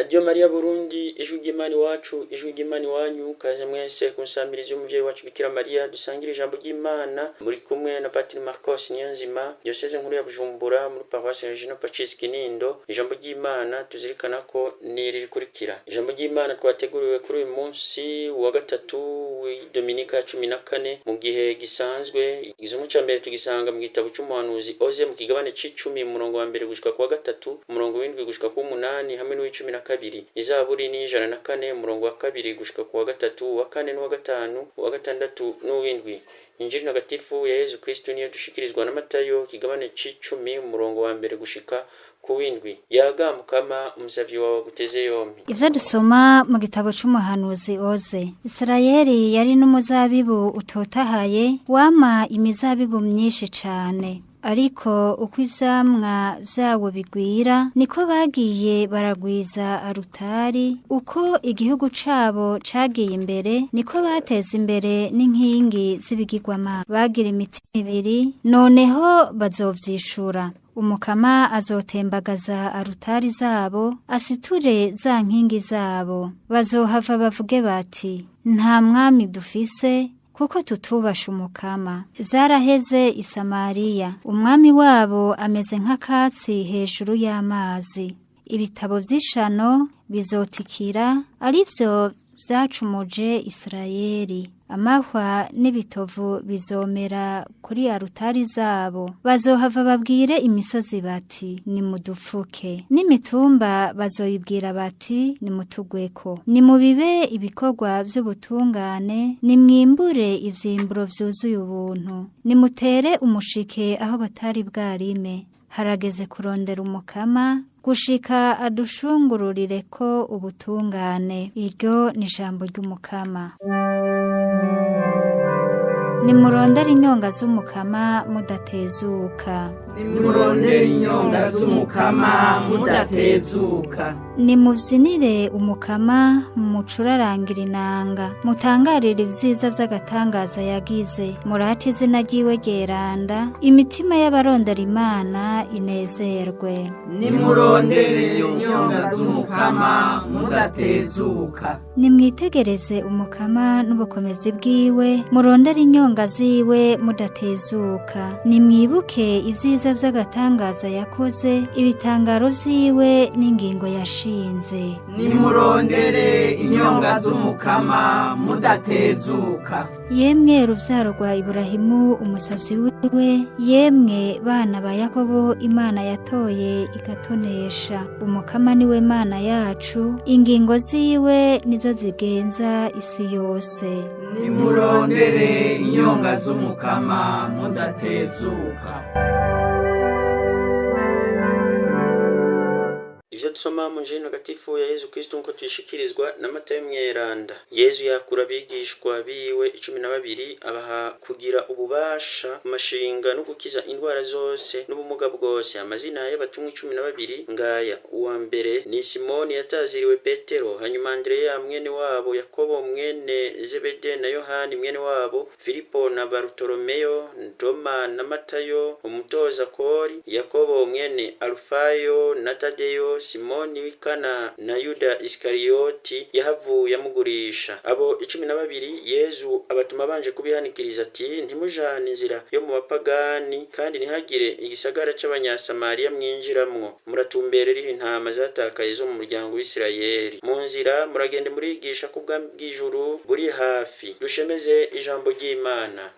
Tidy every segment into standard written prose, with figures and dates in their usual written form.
Radio Maria Burundi, ijwi ry'Imana iwacu, ijwi ry'Imana iwanyu, kaze mwese kunsamiriza y'umuvyeyi wacu Bikira Maria, dusangira ijambo ry'Imana, muri kumwe na Patiri Marcos Niyonzima, diocese nkuru ya Bujumbura, muri Paroisse Regina Pacis Kinindo. Ijambo ry'Imana tuzirikana ko niri rikurikira. Ijambo ry'Imana twateguriwe kuri uyu munsi wa gatatu w'Dominika 14 mu gihe gisanzwe. Igisomo ca mbere tugisanga mu gitabo c'umuhanuzi Oze mu kigabane c'icumi umurongo wa mbere gushika kwa gatatu, umurongo w'indwi gushika ku 8 hamwe n'uw'icumi na kabiri. Izaburi ni 104 umurongo wa kabiri gushika ku wa gatatu, wa kane n'uwa gatanu, uwa gatandatu n'uw'indwi. Injili ntagatifu ya Yezu Kristo niyo dushikirizwa na Matayo kigabane c'icumi umurongo wa mbere gushika kuwindwi. Yaga Mukama umusavyi wawe guteze yompi. Ivyo dusoma mu gitabo c'umuhanuzi Oze. Isirayeli yari n'umuzabibu utotahaye wama imizabibu myinshi cane. Ariko uko ivyamwa vyawo bigwira niko bagiye baragwiza arutari, uko igihugu cabo cagiye imbere niko bateza imbere n'inkingi z'ibigirwamana. Bagira imitima ibiri, noneho bazovyishura. Umukama azotembagaza arutari zabo, asiture za nkingi zabo. Bazohava bavuge bati, nta mwami dufise, kuko tutubasha umukama. Vyaraheze i Samariya, umwami wabo ameze nk'akatsi hejuru y'amazi. Ibitabo vy'ishano bizotikira, arivyo vyacumuje Isirayeli. Amahwa n'ibitovu bizomera kuri arutari zabo. Bazohava babwire imisozi bati, nimudufuke. N'imitumba bazoyibwira bati, nimutugweko. Nimubibe ibikorwa vy'ubutungane, nimwimbure ivyimburo vyuzuye ubuntu. Nimutere umushike aho batari bwarime. Harageze kurondera umukama, gushika adushungururire ko ubutungane. Iryo ni ijambo ry'umukama. Nimurondere inyonga z'umukama mudatezuka. Nimurondere inyonga z'umukama mudatezuka. Nimuvyinire umukama mucurarangira inanga. Mutangarire ivyiza vy'agatangaza yagize. Murate izina ryiwe ryeranda. Imitima y'abarondera Imana inezerwe. Nimurondere inyonga z'umukama mudatezuka. Nimwitegereze umukama n'ubukomezi bwiwe. Murondere inyonga ziwe mudatezuka. Nimwibuke ivyiza vy'agatangaza yakoze, ibitangaro vyiwe n'ingingo yashinze. Nimurondere inyonga z'umukama mudatezuka. Yemwe ruvyaro rwa Iburahimu umusavyi wiwe, yemwe bana ba Yakobo Imana yatoye igatonesha. Umukama niwe Mana yacu, ingingo ziwe nizo zigenza isi yose. Nimurondere inyonga z'umukama mudatezuka. Ivyo dusoma mu Injili ntagatifu ya Yezu Kristo nko tuyishikirizwa na Matayo mweranda. Yezu yakura abigishwa biwe 12 abaha kugira ububasha mu mashinga no gukiza indwara zose n'ubumuga bwose. Amazina y'abatumwa 12 ngaya: uwa mbere ni Simoni yataziriwe Petero, hanyuma Andrea mwene wabo, Yakobo mwene Zebede na Yohani mwene wabo, Filipo na Bartolomeo, Toma na Matayo umutoza kori, Yakobo mwene Alfayo na Tadeyo, Simoni w'Ikana na Yuda Iskarioti yahavuye yamugurisha. Abo 12 Yezu abatuma banje kubihanikiriza ati, ntimujane inzira yo mu bapagani, kandi ntihagire igisagara c'abanyasamariya mwinjiramwo. Muratumberera intama zatakaye zo mu muryango w'Isirayeli. Mu nzira muragende murigisha ko ubwami bw'ijuru buri hafi. Dushemeze ijambo ry'Imana.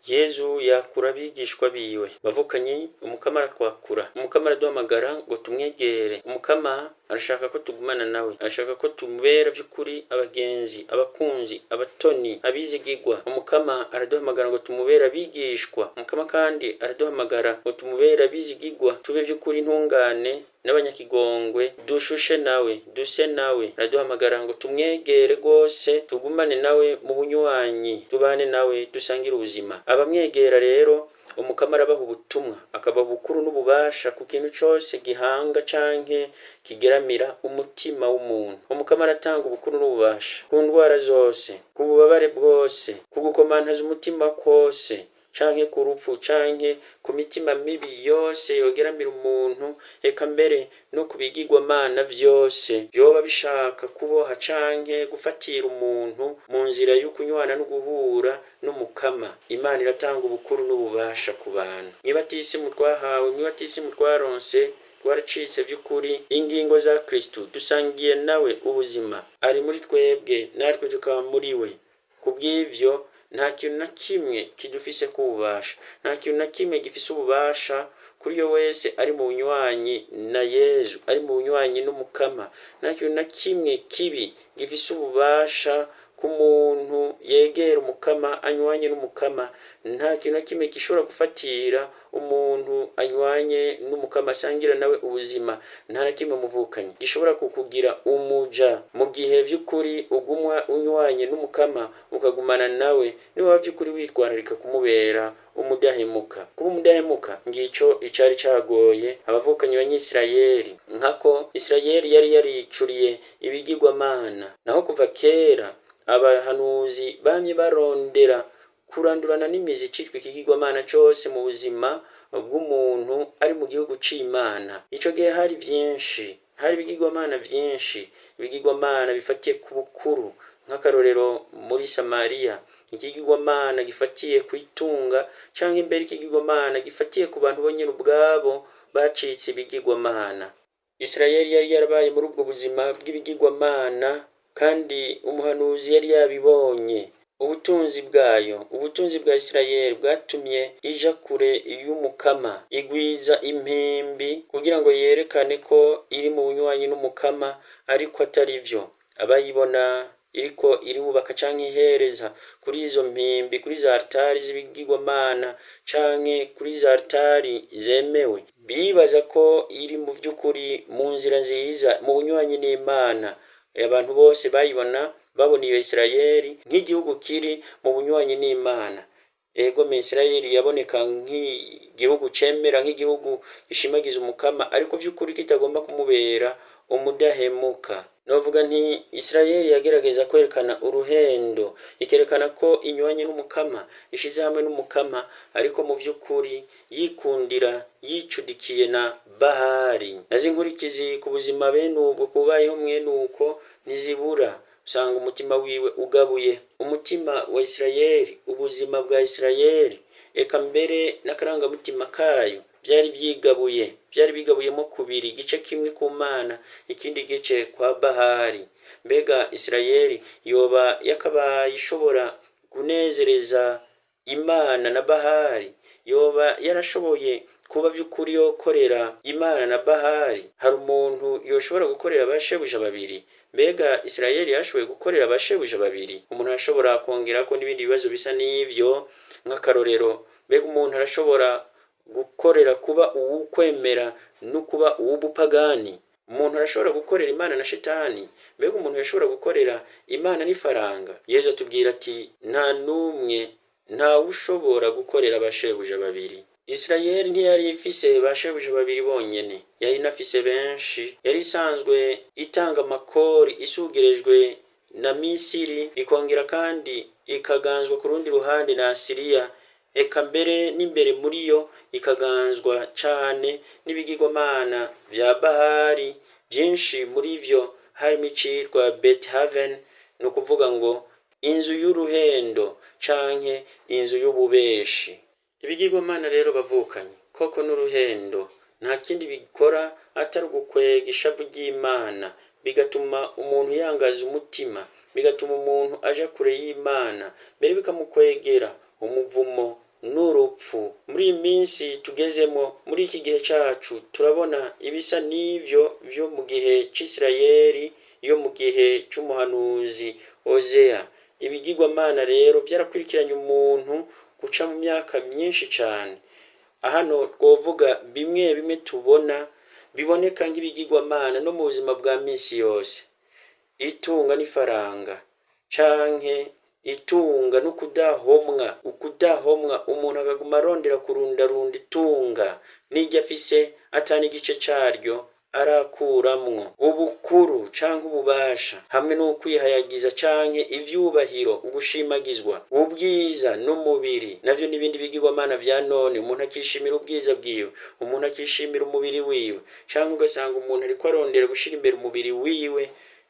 Yezu yakura abigishwa biwe. Bavukanye umukama aratwakura. Umukama araduhamagara ngo tumwegere. Umukama arashaka ko tugumana nawe. Arashaka ko tumubera by'ukuri abagenzi, abakunzi, abatoni, abizigigwa. Umukama araduhamagara ngo tumubera abigishwa. Umukama kandi araduhamagara ngo tumubera abizigigwa. Tube by'ukuri intungane n'abanyakigongwe, dushushe nawe, duse nawe. Araduhamagara ngo tumwegere gose, tugumane nawe mu bunywanyi, tubane nawe dusangira ubuzima. Abamwegera rero umukama arabaha ubutumwa, akabaha ubukuru n'ububasha ku kintu cose gihanga canke kigeramira umutima w'umuntu. Umukama aratanga ubukuru n'ububasha ku ndwara zose, ku bubabare bwose, ku gukomantaza umutima kwose, canke ku rupfu, canke ku mitima mibi yose yogeramira umuntu, eka mbere no ku bigirwamana vyose vyoba bishaka kuboha canke gufatira umuntu mu nzira y'ukunywana no guhura n'umukama. Imana iratanga ubukuru n'ububasha ku bantu. Mwibatisimu twahawe, mwibatisimu twaronse, twaracitse vy'ukuri ingingo za Kristo, dusangiye nawe ubuzima, ari muri twebwe natwe tukaba muri we. Kubw'ivyo nta kintu na kimwe kidufise kububasha, nta kintu na kimwe gifise ububasha kuri yo wese ari mu bunywanyi na Yezu, ari mu bunywanyi n'umukama. Nta kintu na kimwe kibi gifise ububasha ku muntu yegera umukama, anywanye n'umukama. Nta kintu na kimwe gishobora gufatira umuntu anywanye n'umukama, asangira nawe ubuzima. Nta na kimwe muvukanye gishobora kukugira umuja mu gihe vy'ukuri ugumwa unywanye n'umukama, ukagumana nawe, niba vy'ukuri witwararika kumubera umudahemuka. Kuba umudahemuka ngico icari cagoye abavukanyi b'Abanyisirayeli, nkako Isirayeli yari yaricuriye ibigirwamana. Naho kuva kera abahanuzi bamye barondera kurandurana n'imizi icitwa ikigirwamana cose mu buzima bw'umuntu ari mu gihugu c'Imana. Ico gihe hari vyinshi, hari ibigirwamana vyinshi, ibigirwamana bifatiye ku bukuru, nk'akarorero muri Samariya, ikigirwamana gifatiye kwitunga, canke imbere ikigirwamana gifatiye ku bantu bonyene ubwabo bacitse ibigirwamana. Isirayeli yari yarabaye muri ubwo buzima bw'ibigirwamana, kandi umuhanuzi yari yabibonye. Ubutunzi bwayo, ubutunzi bwa Isirayeli bwatumye ija kure y'umukama, igwiza impimbi kugira ngo yerekane ko iri mu bunywanyi n'umukama, ariko atari vyo. Abayibona iriko irubaka canke ihereza kuri izo mpimbi, kuri za altari z'ibigirwamana canke kuri za altari zemewe, bibaza ko iri mu vy'ukuri mu nzira nziza, mu bunywanyi n'Imana. Abantu bose bayibona, babona iyo Isirayeli nk'igihugu kiri mu bunywanyi n'Imana. Ego Isirayeli yaboneka nk'igihugu cemera, nk'igihugu gishimagiza umukama, ariko vy'ukuri kitagomba kumubera umudahemuka. Novuga nti Isirayeli yagerageza kwerekana uruhendo, ikerekana ko inywanye n'umukama, ishize hamwe n'umukama, ariko mu vy'ukuri yikundira, yicudikiye na Bahari. Nazinkurikizi ku buzima bene ubwo, kubayeho mwene uko ntizibura. Usanga umutima wiwe ugabuye, umutima wa Isirayeli, ubuzima bwa Isirayeli, eka mbere n'akarangamutima kayo byari bigabuyemo kubiri, igice kimwe ku Mana, ikindi gice kwa Bahari. Mbega Isirayeli yoba yakabaye ishobora kunezereza Imana na Bahari? Yoba yarashoboye kuba vy'ukuri yokorera Imana na Bahari? Hari umuntu yoshobora gukorera abashebuja babiri? Mbega Isirayeli yashoboye gukorera abashebuja babiri? Umuntu arashobora kongerako n'ibindi bibazo bisa n'ivyo, nk'akarorero, mbega umuntu arashobora gukorera kuba uwukwemera no kuba uw'ubupagani? Umuntu arashobora gukorera Imana na Shitani? Mbega umuntu yashobora gukorera Imana n'ifaranga? Yesu atubwira ati nta ushobora gukorera abashebuja babiri. Isirayeli ntiyari ifise bashebuja babiri bonyene, yari inafise benshi. Yari isanzwe itanga amakori, isugerejwe na Misiri, ikongera kandi ikaganzwa ku rundi ruhande na Asiriya, eka mbere n'imbere muri yo ikaganzwa cane n'ibigirwamana vya Bahari. Vyinshi muri vyo harimo icitwa Bethaven, ni ukuvuga ngo inzu y'uruhendo canke inzu y'ububeshi. Ibigirwamana rero bavukanye, koko n'uruhendo, nta kindi bikora atari ugukwega ishavu ry'Imana, bigatuma umuntu yangaza umutima, bigatuma umuntu aja kure y'Imana, mbere bikamukwegera umuvumo n'urupfu. Muri iyi minsi tugezemo, muri iki gihe cacu, turabona ibisa n'ivyo vyo mu gihe c'Isirayeli, yo mu gihe c'umuhanuzi Hosea. Ibigirwamana rero vyarakurikiranye umuntu guca mu myaka myinshi cane. Hano twovuga bimwe tubona biboneka nk'ibigirwamana no mu buzima bwa misi yose: itunga n'ifaranga, canke itunga no ukudahomwa umuntu akaguma arondera kurundarunda itunga n'iryo afise atani igice caryo arakuramwo. Ubukuru canke ububasha hamwe n'ukwihayagiza canke ivyubahiro, ugushimagizwa, ubwiza n'umubiri navyo n'ibindi bigirwamana vya none. Umuntu akishimira ubwiza bwiwe, umuntu akishimira umubiri wiwe, canke ugasanga umuntu ariko arondera gushira imbere umubiri wiwe,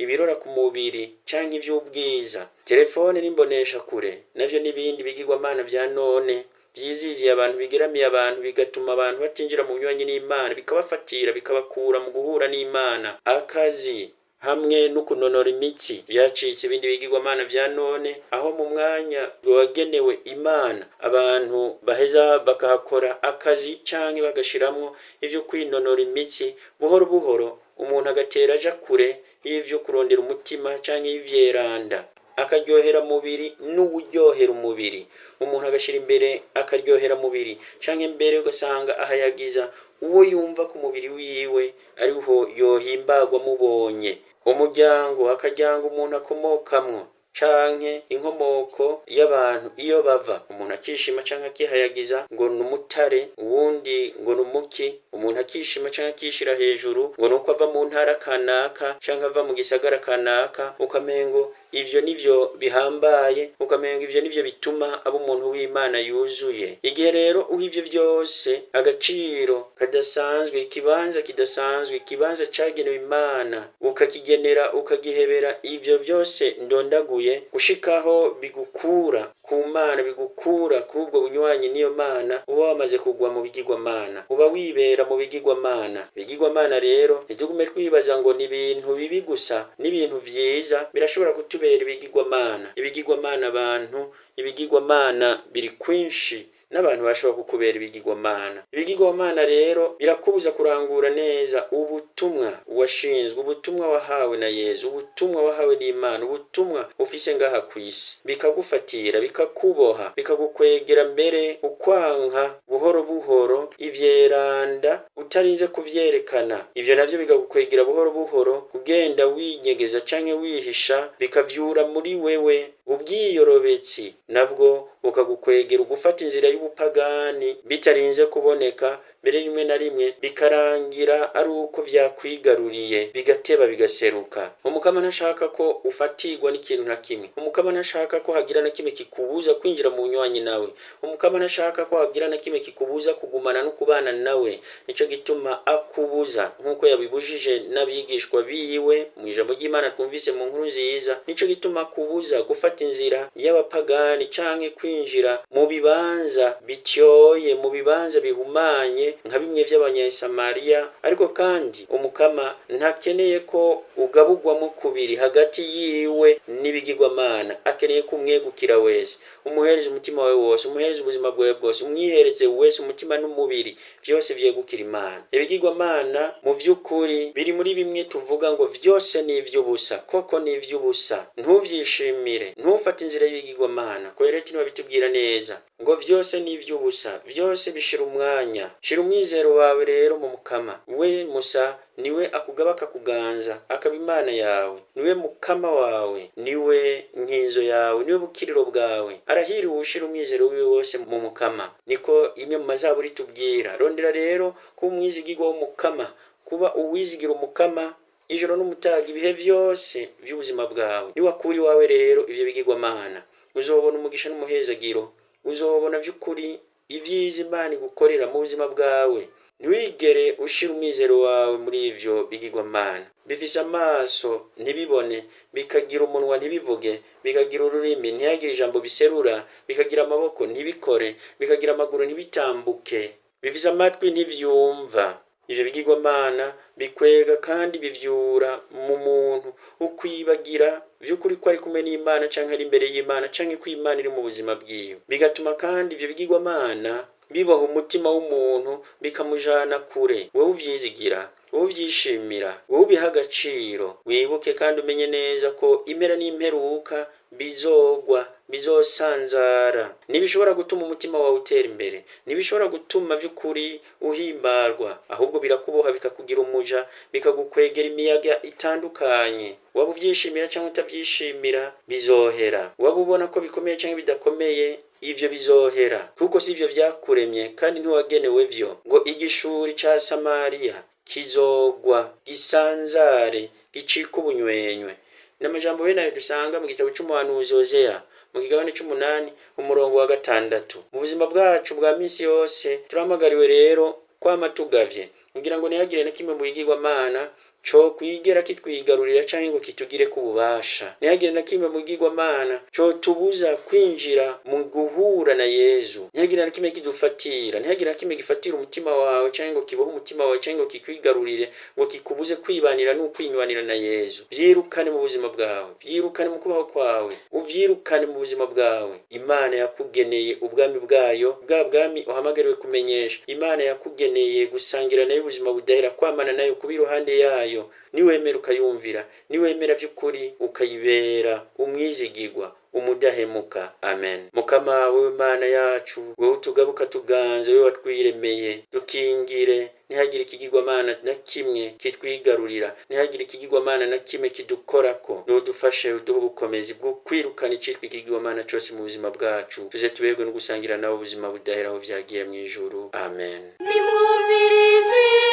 ibirora ku mubiri canke ivy'ubwiza. Telefone n'imbonesha kure navyo n'ibindi bigirwamana vya none vyiziziye abantu, bigeramiye abantu, bigatuma abantu batinjira mu bunywanyi n'Imana, bikabafatira bikabakura mu guhura n'Imana. Akazi hamwe no kunonora imitsi vyacitse ibindi bigirwamana vya none, aho mu mwanya wagenewe Imana abantu baheza bakahakora akazi canke bagashiramwo ivyo kwinonora imitsi. Buhoro buhoro umuntu agatera aja kure y'ivyo kurondera umutima canke y'ivyeranda, akaryohera mubiri n'uburyohera umubiri. Umuntu agashira imbere akaryohera mubiri canke mbere ugasanga ahayagiza uwo yumva ku mubiri wiwe ariho yohimbagwa mubonye. Umuryango akaryango umuntu akomokamwo canke inkomoko y'abantu iyo bava, umuntu akishima canke akihayagiza ngo n'umutare, uwundi ngo n'umuki. Umuntu akishima canke akishira hejuru ngo nuko ava mu ntara kanaka canke ava mu gisagara kanaka, ukamengo ivyo nivyo bihambaye, ukamengo ivyo nivyo bituma aba umuntu w'Imana yuzuye. Igihe rero uhivyo vyose agaciro kadasanzwe, ikibanza kidasanzwe, ikibanza cagenewe Imana, ukakigenera ukagihebera ivyo vyose ndondaguye, gushikaho bigukura ku Mana, bigukura kuri ubwo bunywanyi n'iyo Mana, uba wamaze kugwa mu bigirwamana, uba wibera mu bigirwamana. Bigirwamana rero ntitugume twibaza ngo ni ibintu bibi gusa, n'ibintu vyiza birashobora kutubera ibigirwamana. Ibigirwamana abantu, ibigirwamana biri kwinshi n'abantu bashobora kukubera ibigirwamana. Ibigirwamana rero birakubuza kurangura neza ubutumwa washinzwe, ubutumwa wahawe na Yesu, ubutumwa wahawe n'Imana, ubutumwa ufise ngaha kw'isi. Bikagufatira, bikakuboha, bikagukwegera mbere ukwanka buhoro buhoro ivyeranda utarinze kuvyerekana. Ivyo navyo bikagukwegera buhoro buhoro kugenda winyegeza canke wihisha, bikavyura muri wewe ubwiyorobetsi, nabwo bukagukwegera ugufata inzira y'ubupagani bitarinze kuboneka. Mbere rimwe na rimwe bikarangira ari uko vyakwigaruriye, bigateba bigaseruka. Umukama ntashaka ko ufatirwa n'ikintu na kimwe. Umukama ntashaka ko hagira na kimwe kikubuza kwinjira mu bunywanyi nawe. Umukama ntashaka ko hagira na kimwe kikubuza kugumana no kubana nawe. Nico gituma akubuza, nkuko yabibujije n'abigishwa biwe mu ijambo ry'Imana twumvise mu nkuru nziza. Nico gituma akubuza gufata inzira y'abapagani canke kwinjira mu bibanza bityoye, mu bibanza bihumanye nka bimwe vy'abanyasamariya. Ariko kandi umukama ntakeneye ko ugabugwamo kubiri hagati yiwe n'ibigirwamana. Akeneye ko umwegukira wese, umuhereza umutima wawe wose, umuhereza ubuzima bwawe bwose, umwihereze wese umutima n'umubiri, vyose vyegukira Imana. Ibigirwamana mu vy'ukuri biri muri bimwe tuvuga ngo vyose ni ivy'ubusa. Koko ni ivy'ubusa, ntuvyishimire, ntufate inzira y'ibigirwamana. Ko rero kino babitubwira neza ngo vyose ni ivy'ubusa, vyose bishira umwanya. Shira umwizero wawe rero mu Mukama. We Musa niwe akugaba akakuganza, akaba Imana yawe, niwe Mukama wawe, niwe nkinzo yawe, niwe bukiriro bwawe. Arahiriwe uwushira umwizero wiwe wose mu Mukama. Niko imwe mu mazaburi tubwira. Rondera rero kuba umwizigirwa w'Umukama, kuba uwizigira Umukama ijoro n'umutaga, ibihe vyose vy'ubuzima bwawe. Niwakuri wawe rero ivyo bigirwamana, uzobona umugisha n'umuhezagiro, uzobona vy'ukuri ivyiza Imana igukorera mu buzima bwawe. Ntiwigere ushira umwizero wawe muri ivyo bigirwamana. Bifise amaso ntibibone, bikagira umunwa ntibivuge, bikagira ururimi ntihagire ijambo biserura, bikagira amaboko ntibikore, bikagira amaguru ntibitambuke, bifise amatwi ntivyumva. Ivyo bigirwamana bikwega kandi bivyura mu muntu ukwibagira vy'ukuri ko ari kumwe n'Imana canke ari imbere y'Imana canke ko Imana iri mu buzima bwiwe. Bigatuma kandi ivyo bigirwamana bibaho umutima w'umuntu, bikamujana kure. Wewe uvyizigira uvyishimira, ubiha agaciro, wibuke kandi umenye neza ko impera n'imperuka bizogwa, bizosanzara. Ntibishobora gutuma umutima wawe utera imbere, ntibishobora gutuma vy'ukuri uhimbarwa, ahubwo birakuboha bikakugira umuja, bikagukwegera imiyaga itandukanye. Waba uvyishimira cyangwa utavyishimira bizohera, waba ubona ko bikomeye cyangwa bidakomeye ivyo bizohera, kuko si ivyo vyakuremye kandi ntiwagenewe vyo. Ngo igishuri ca Samariya kizogwa, gisanzare, gicika ubunywenywe. N'amajambo bene ayo dusanga mu gitabo c'umuhanuzi Hoseya mu kigabane c'8 umurongo wa 6. Mu buzima bwacu bwa misi yose turamagariwe rero kwama tugavye kugira ngo ntihagire na kimwe mu bigirwamana co kwigera kitwigarurira canke ngo kitugire ku bubasha. Ntihagire na kimwe mu bigirwamana co tubuza kwinjira mu guhura na Yezu. Ntihagire na kimwe kidufatira, ntihagire na kimwe gifatira umutima wawe canke ngo kibohe umutima wawe canke ngo kikwigarurire ngo kikubuze kwibanira n'ukwinywanira na Yezu. Vyirukane mu buzima bwawe, vyirukane mu kubaho kwawe, uvyirukane mu buzima bwawe. Imana yakugeneye ubwami bwayo, bwa bwami uhamagariwe kumenyesha. Imana yakugeneye gusangira nayo ubuzima budahera, kwamana nayo, kuba iruhande yayo. Niwemera ukayumvira, niwemera vy'ukuri ukayibera umwizigirwa, umudahemuka. Amen. Mukama wewe Mana yacu, wewe utugabuka tuganze, wewe watwiremeye, dukingire ntihagire ikigirwamana na kimwe kitwigarurira, ntihagire ikigirwamana na kimwe kidukorako. Nudufashe uduhe ubukomezi bwo kwirukana icitwa ikigirwamana cose mu buzima bwacu, tuze tuberwe no gusangira nawe ubuzima budahera aho vyagiye mw'ijuru. Amen. Nimwumvirize